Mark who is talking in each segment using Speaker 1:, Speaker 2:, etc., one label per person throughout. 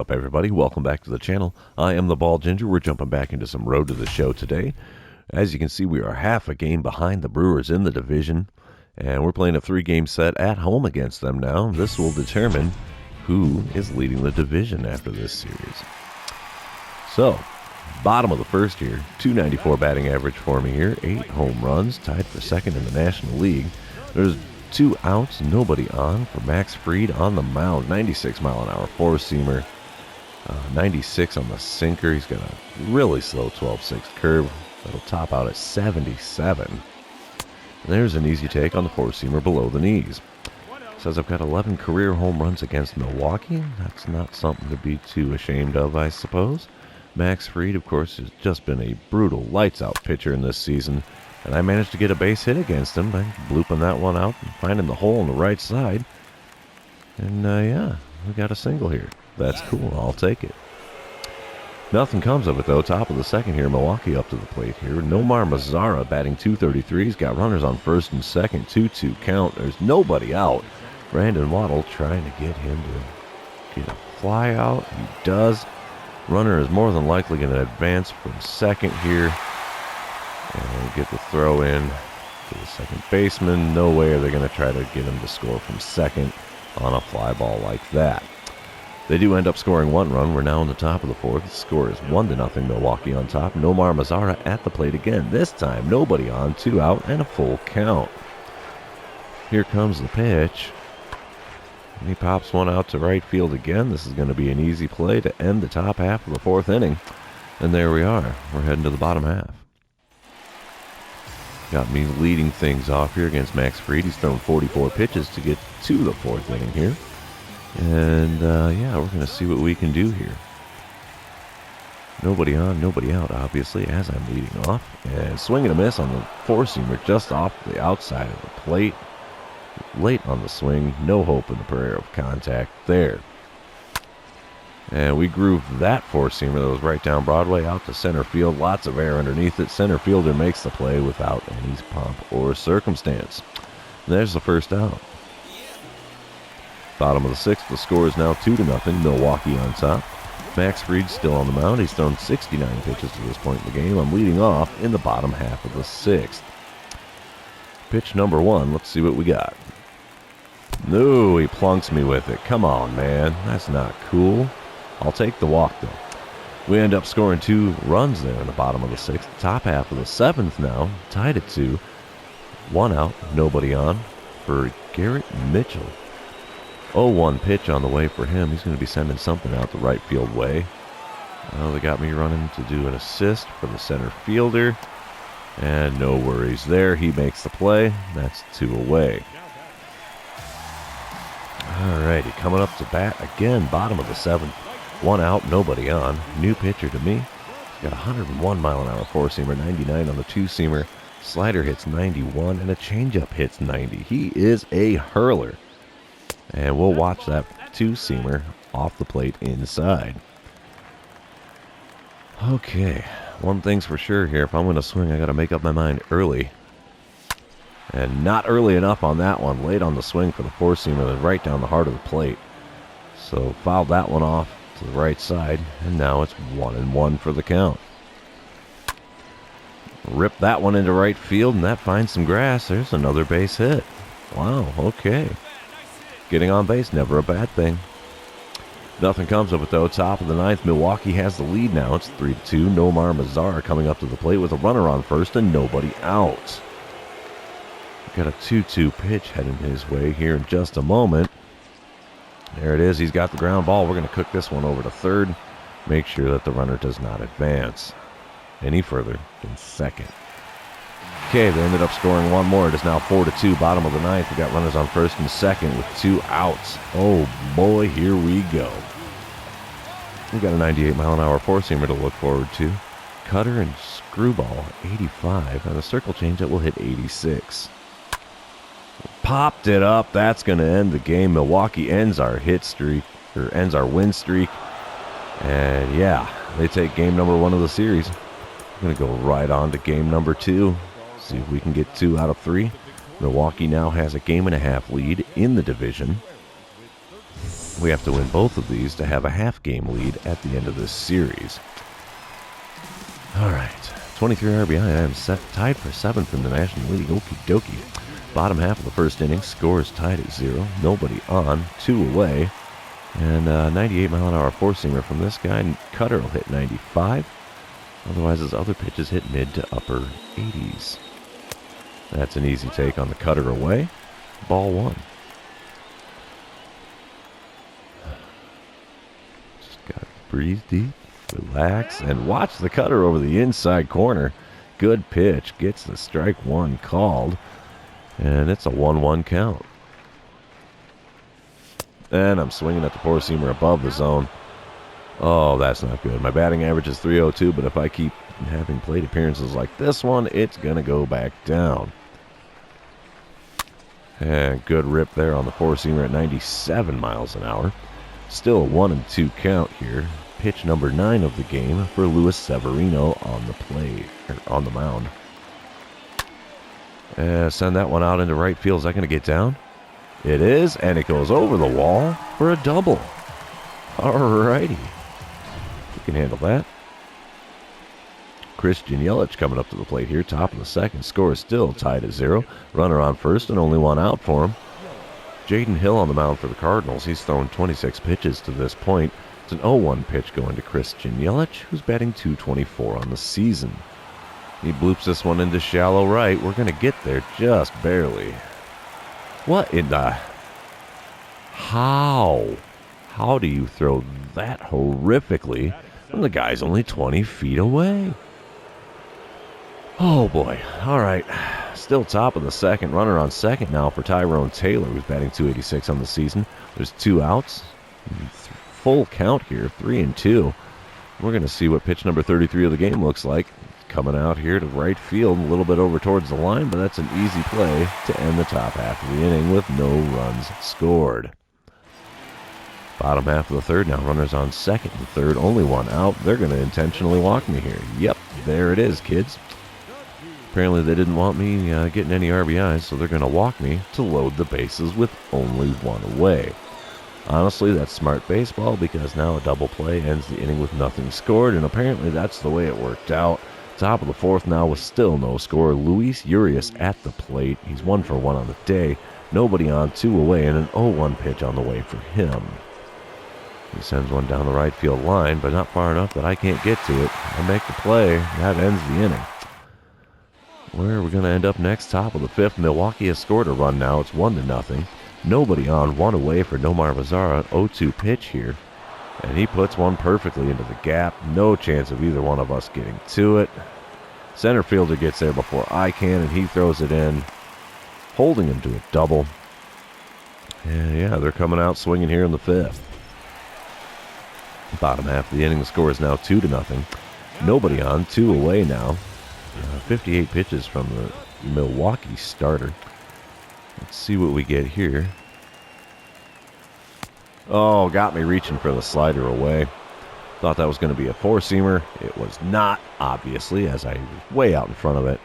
Speaker 1: Up, everybody? Welcome back to the channel. I am the Ball Ginger. We're jumping back into some Road to the Show today. As you can see, we are half a game behind the Brewers in the division, and we're playing a 3-game set at home against them now. This will determine who is leading the division after this series. So, bottom of the first here, .294 batting average for me here, 8 home runs, tied for second in the National League. There's 2 outs, nobody on for Max Fried on the mound, 96-mile-an-hour four-seamer. 96 on the sinker. He's got a really slow 12-6 curve that'll top out at 77. There's an easy take on the four-seamer below the knees. Says I've got 11 career home runs against Milwaukee. That's not something to be too ashamed of, I suppose. Max Fried, of course, has just been a brutal lights-out pitcher in this season, and I managed to get a base hit against him by blooping that one out and finding the hole on the right side. And, yeah, we got a single here. That's cool. I'll take it. Nothing comes of it, though. Top of the second here. Milwaukee up to the plate here. Nomar Mazara batting .233. He's got runners on first and second. 2-2 count. There's nobody out. Brandon Waddle trying to get him to get a fly out. He does. Runner is more than likely going to advance from second here. And get the throw in to the second baseman. No way are they going to try to get him to score from second on a fly ball like that. They do end up scoring 1 run. We're now in the top of the fourth. The score is 1-0 Milwaukee on top. Nomar Mazara at the plate again. This time, nobody on, 2 out, and a full count. Here comes the pitch. And he pops one out to right field again. This is going to be an easy play to end the top half of the 4th inning. And there we are. We're heading to the bottom half. Got me leading things off here against Max Fried. He's thrown 44 pitches to get to the 4th inning here. And, yeah, we're going to see what we can do here. Nobody on, nobody out, obviously, as I'm leading off. And swing and a miss on the four-seamer just off the outside of the plate. Late on the swing, no hope in the prayer of contact there. And we grooved that four-seamer that was right down Broadway out to center field. Lots of air underneath it. Center fielder makes the play without any pomp or circumstance. And there's the first out. Bottom of the 6th, the score is now 2-0, Milwaukee on top. Max Fried still on the mound. He's thrown 69 pitches to this point in the game. I'm leading off in the bottom half of the 6th. Pitch number 1, let's see what we got. No, he plunks me with it. Come on, man. That's not cool. I'll take the walk, though. We end up scoring 2 runs there in the bottom of the 6th. Top half of the 7th now, tied at 2. 1 out, nobody on for Garrett Mitchell. 0-1 pitch on the way for him. He's going to be sending something out the right field way. They got me running to do an assist for the center fielder. And no worries there. He makes the play. That's 2 away. Alrighty, coming up to bat again, bottom of the 7th. 1 out, nobody on. New pitcher to me. He's got 101-mile-an-hour four-seamer, 99 on the two-seamer. Slider hits 91, and a changeup hits 90. He is a hurler. And we'll watch that two-seamer off the plate inside. Okay, one thing's for sure here. If I'm going to swing, I got to make up my mind early. And not early enough on that one. Late on the swing for the four-seamer, right down the heart of the plate. So fouled that one off to the right side, and now it's 1-1 for the count. Rip that one into right field, and that finds some grass. There's another base hit. Wow, okay. Getting on base, never a bad thing. Nothing comes of it, though. Top of the 9th, Milwaukee has the lead now. It's 3-2. Nomar Mazara coming up to the plate with a runner on first and nobody out. Got a 2-2 pitch heading his way here in just a moment. There it is. He's got the ground ball. We're going to cook this one over to third. Make sure that the runner does not advance any further than second. Okay, they ended up scoring 1 more. It is now 4-2, bottom of the 9th. We got runners on first and second with 2 outs. Oh boy, here we go. We got a 98-mile-an-hour four-seamer to look forward to. Cutter and screwball, 85, and a circle change that will hit 86. Popped it up. That's going to end the game. Milwaukee ends our hit streak, or ends our win streak. And yeah, they take game number 1 of the series. We're going to go right on to game number 2. See if we can get 2 out of 3. Milwaukee now has a 1.5 game lead in the division. We have to win both of these to have a half-game lead at the end of this series. All right, 23 RBI. I am tied for 7th in the National League. Okie dokie. Bottom half of the first inning, scores tied at 0. Nobody on, 2 away. And 98-mile-an-hour four-seamer from this guy. Cutter will hit 95. Otherwise, his other pitches hit mid to upper 80s. That's an easy take on the cutter away. Ball 1. Just got to breathe deep, relax, and watch the cutter over the inside corner. Good pitch. Gets the strike 1 called. And it's a 1-1 count. And I'm swinging at the four-seamer above the zone. Oh, that's not good. My batting average is .302, but if I keep having plate appearances like this one, it's going to go back down. And good rip there on the four-seamer at 97 miles an hour. Still a 1-2 count here. Pitch number 9 of the game for Luis Severino on the plate, or on the mound. Send that one out into right field. Is that going to get down? It is, and it goes over the wall for a double. Alrighty. We can handle that. Christian Yelich coming up to the plate here. Top of the second. Score is still tied at 0. Runner on first and only 1 out for him. Jaden Hill on the mound for the Cardinals. He's thrown 26 pitches to this point. It's an 0-1 pitch going to Christian Yelich, who's batting .224 on the season. He bloops this one into shallow right. We're going to get there just barely. What in the... How? How do you throw that horrifically when the guy's only 20 feet away? Oh, boy. All right. Still top of the second. Runner on second now for Tyrone Taylor, who's batting .286 on the season. There's 2 outs. Full count here, 3-2. We're going to see what pitch number 33 of the game looks like. Coming out here to right field, a little bit over towards the line, but that's an easy play to end the top half of the inning with no runs scored. Bottom half of the third now, runners on second and third, only 1 out. They're going to intentionally walk me here. Yep, there it is, kids. Apparently they didn't want me getting any RBIs, so they're going to walk me to load the bases with only 1 away. Honestly, that's smart baseball because now a double play ends the inning with nothing scored, and apparently that's the way it worked out. Top of the fourth now with still no score. Luis Urias at the plate. He's 1 for 1 on the day. Nobody on, 2 away, and an 0-1 pitch on the way for him. He sends one down the right field line, but not far enough that I can't get to it. I make the play. That ends the inning. Where are we going to end up next? Top of the 5th. Milwaukee has scored a run now. It's 1-0. Nobody on, 1 away for Nomar Mazara. 0-2 pitch here. And he puts one perfectly into the gap. No chance of either one of us getting to it. Center fielder gets there before I can, and he throws it in, holding him to a double. And yeah, they're coming out swinging here in the 5th. Bottom half of the inning, the score is now 2-0. Nobody on, 2 away now. 58 pitches from the Milwaukee starter. Let's see what we get here. Oh, got me reaching for the slider away. Thought that was going to be a four-seamer. It was not, obviously, as I was way out in front of it.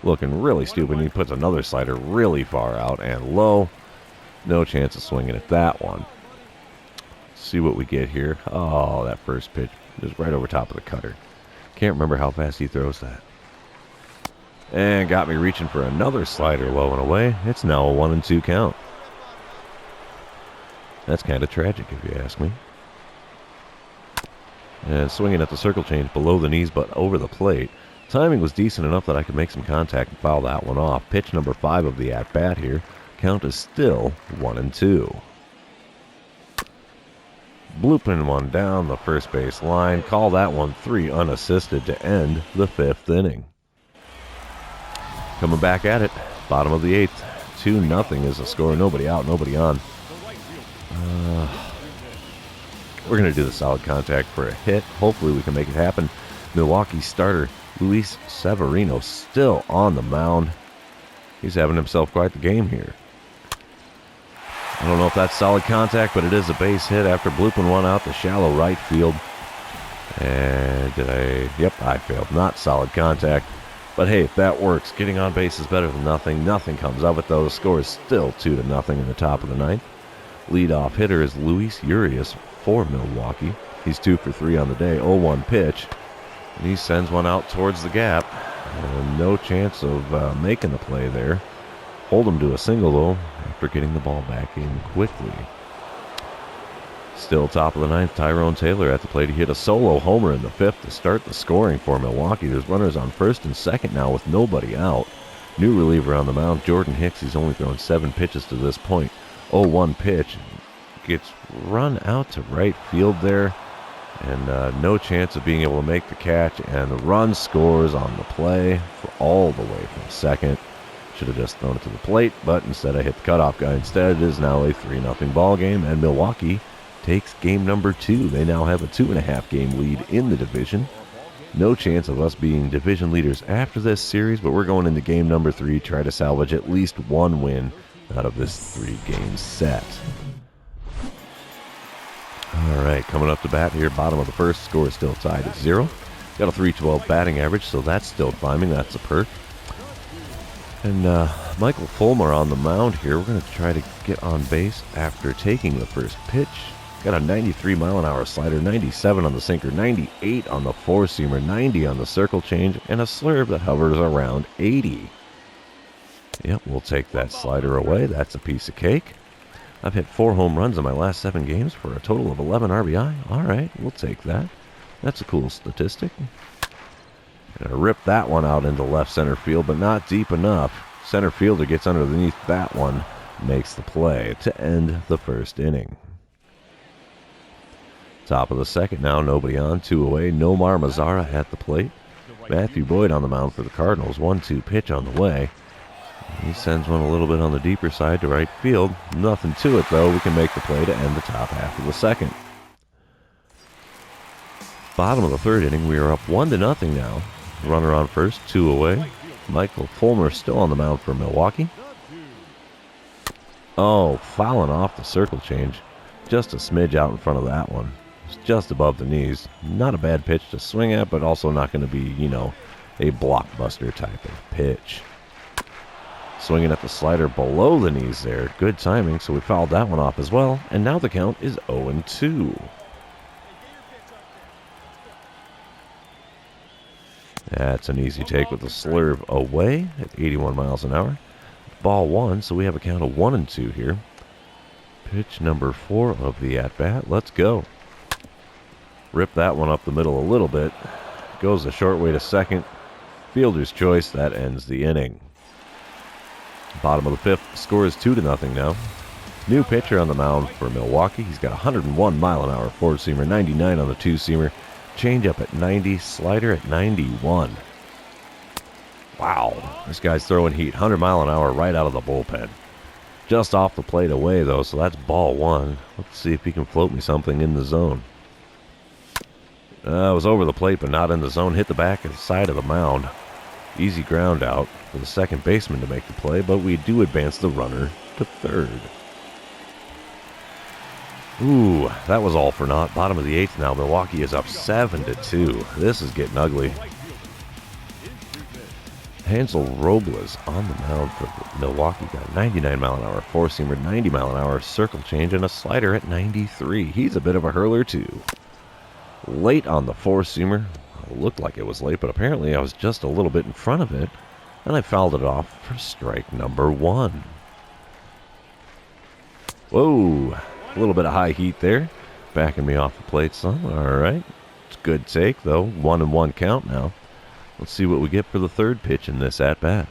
Speaker 1: Looking really stupid. He puts another slider really far out and low. No chance of swinging at that one. Let's see what we get here. Oh, that first pitch is right over top of the cutter. Can't remember how fast he throws that. And got me reaching for another slider low and away. It's now a 1-2 count. That's kind of tragic, if you ask me. And swinging at the circle change below the knees but over the plate. Timing was decent enough that I could make some contact and foul that one off. Pitch number 5 of the at-bat here. Count is still 1-2. Blooping one down the first base line. Call that one 3 unassisted to end the 5th inning. Coming back at it. Bottom of the 8th. 2-0 is the score. Nobody out, nobody on. We're going to do the solid contact for a hit. Hopefully we can make it happen. Milwaukee starter Luis Severino still on the mound. He's having himself quite the game here. I don't know if that's solid contact, but it is a base hit after blooping one out to shallow right field. And yep, I failed. Not solid contact. But hey, if that works, getting on base is better than nothing. Nothing comes of it, though. The score is still 2-0 in the top of the 9th. Leadoff hitter is Luis Urias for Milwaukee. He's 2 for 3 on the day. 0-1 pitch. And he sends one out towards the gap. No chance of making the play there. Hold him to a single, though, after getting the ball back in quickly. Still top of the ninth, Tyrone Taylor at the plate. He hit a solo homer in the fifth to start the scoring for Milwaukee. There's runners on first and second now with nobody out. New reliever on the mound, Jordan Hicks. He's only thrown 7 pitches to this point. 0-1 pitch. Gets run out to right field there. And no chance of being able to make the catch. And the run scores on the play all the way from second. Should have just thrown it to the plate, but instead I hit the cutoff guy. Instead, it is now a 3-0 ball game, and Milwaukee takes game number 2. They now have a 2.5 game lead in the division. No chance of us being division leaders after this series, but we're going into game number 3, try to salvage at least one win out of this 3-game set. All right, coming up to bat here, bottom of the first, score is still tied at 0. Got a .312 batting average, so that's still climbing. That's a perk. And Michael Fulmer on the mound here. We're going to try to get on base after taking the first pitch. Got a 93-mile-an-hour slider, 97 on the sinker, 98 on the four-seamer, 90 on the circle change, and a slurve that hovers around 80. Yep, we'll take that slider away. That's a piece of cake. I've hit 4 home runs in my last 7 games for a total of 11 RBI. All right, we'll take that. That's a cool statistic. And I ripped that one out into left center field, but not deep enough. Center fielder gets underneath that one, makes the play to end the first inning. Top of the second now, nobody on, 2 away. Nomar Mazara at the plate. Matthew Boyd on the mound for the Cardinals. 1-2 pitch on the way. He sends one a little bit on the deeper side to right field. Nothing to it, though. We can make the play to end the top half of the second. Bottom of the third inning, we are up 1-0 now. Runner on first, 2 away. Michael Fulmer still on the mound for Milwaukee. Oh, fouling off the circle change. Just a smidge out in front of that one. It's just above the knees. Not a bad pitch to swing at, but also not going to be, a blockbuster type of pitch. Swinging at the slider below the knees there. Good timing, so we fouled that one off as well. And now the count is 0-2. That's an easy take with the slurve away at 81 miles an hour. Ball 1, so we have a count of 1-2 here. Pitch number 4 of the at-bat. Let's go. Rip that one up the middle a little bit. Goes a short way to second. Fielder's choice. That ends the inning. Bottom of the fifth. Score is 2-0 now. New pitcher on the mound for Milwaukee. He's got 101 mile an hour four-seamer, 99 on the two-seamer. Changeup at 90, slider at 91. Wow, this guy's throwing heat. 100 mile an hour right out of the bullpen. Just off the plate away, though, so that's ball 1. Let's see if he can float me something in the zone. It was over the plate, but not in the zone. Hit the back and side of the mound. Easy ground out for the second baseman to make the play, but we do advance the runner to third. Ooh, that was all for naught. Bottom of the 8th now. Milwaukee is up 7-2. This is getting ugly. Hansel Robles on the mound for Milwaukee. Got a 99 mile an hour four-seamer, 90 mile an hour circle change, and a slider at 93. He's a bit of a hurler, too. Late on the four-seamer. Looked like it was late, but apparently I was just a little bit in front of it, and I fouled it off for strike number 1. Whoa. A little bit of high heat there. Backing me off the plate some. All right. It's a good take, though. 1-1 count now. Let's see what we get for the third pitch in this at-bat.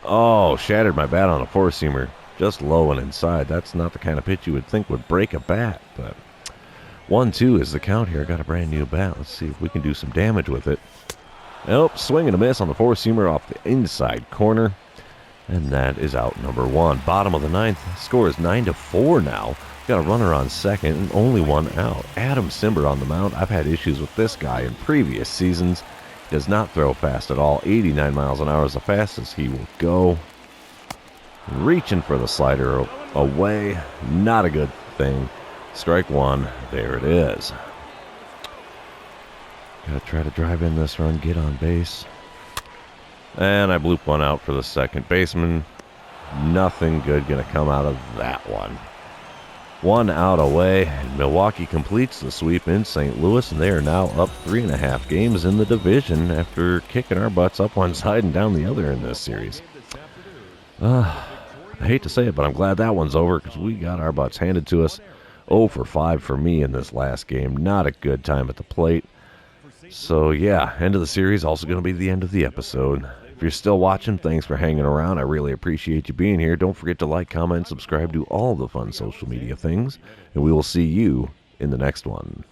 Speaker 1: Oh, shattered my bat on a four-seamer. Just low and inside. That's not the kind of pitch you would think would break a bat. But 1-2 is the count here. I got a brand new bat. Let's see if we can do some damage with it. Nope. Swing and a miss on the four-seamer off the inside corner. And that is out number 1. Bottom of the 9th. Score is 9-4 now. Got a runner on second and only one out. Adam Simber on the mound. I've had issues with this guy in previous seasons. Does not throw fast at all. 89 miles an hour is the fastest he will go. Reaching for the slider away. Not a good thing. Strike 1. There it is. Got to try to drive in this run. Get on base. And I blooped one out for the second baseman. Nothing good going to come out of that one. 1 out away. Milwaukee completes the sweep in St. Louis, and they are now up 3.5 games in the division after kicking our butts up one side and down the other in this series. I hate to say it, but I'm glad that one's over because we got our butts handed to us. 0 for 5 for me in this last game. Not a good time at the plate. So, yeah, end of the series, also going to be the end of the episode. If you're still watching, thanks for hanging around. I really appreciate you being here. Don't forget to like, comment, subscribe, do all the fun social media things, and we will see you in the next one.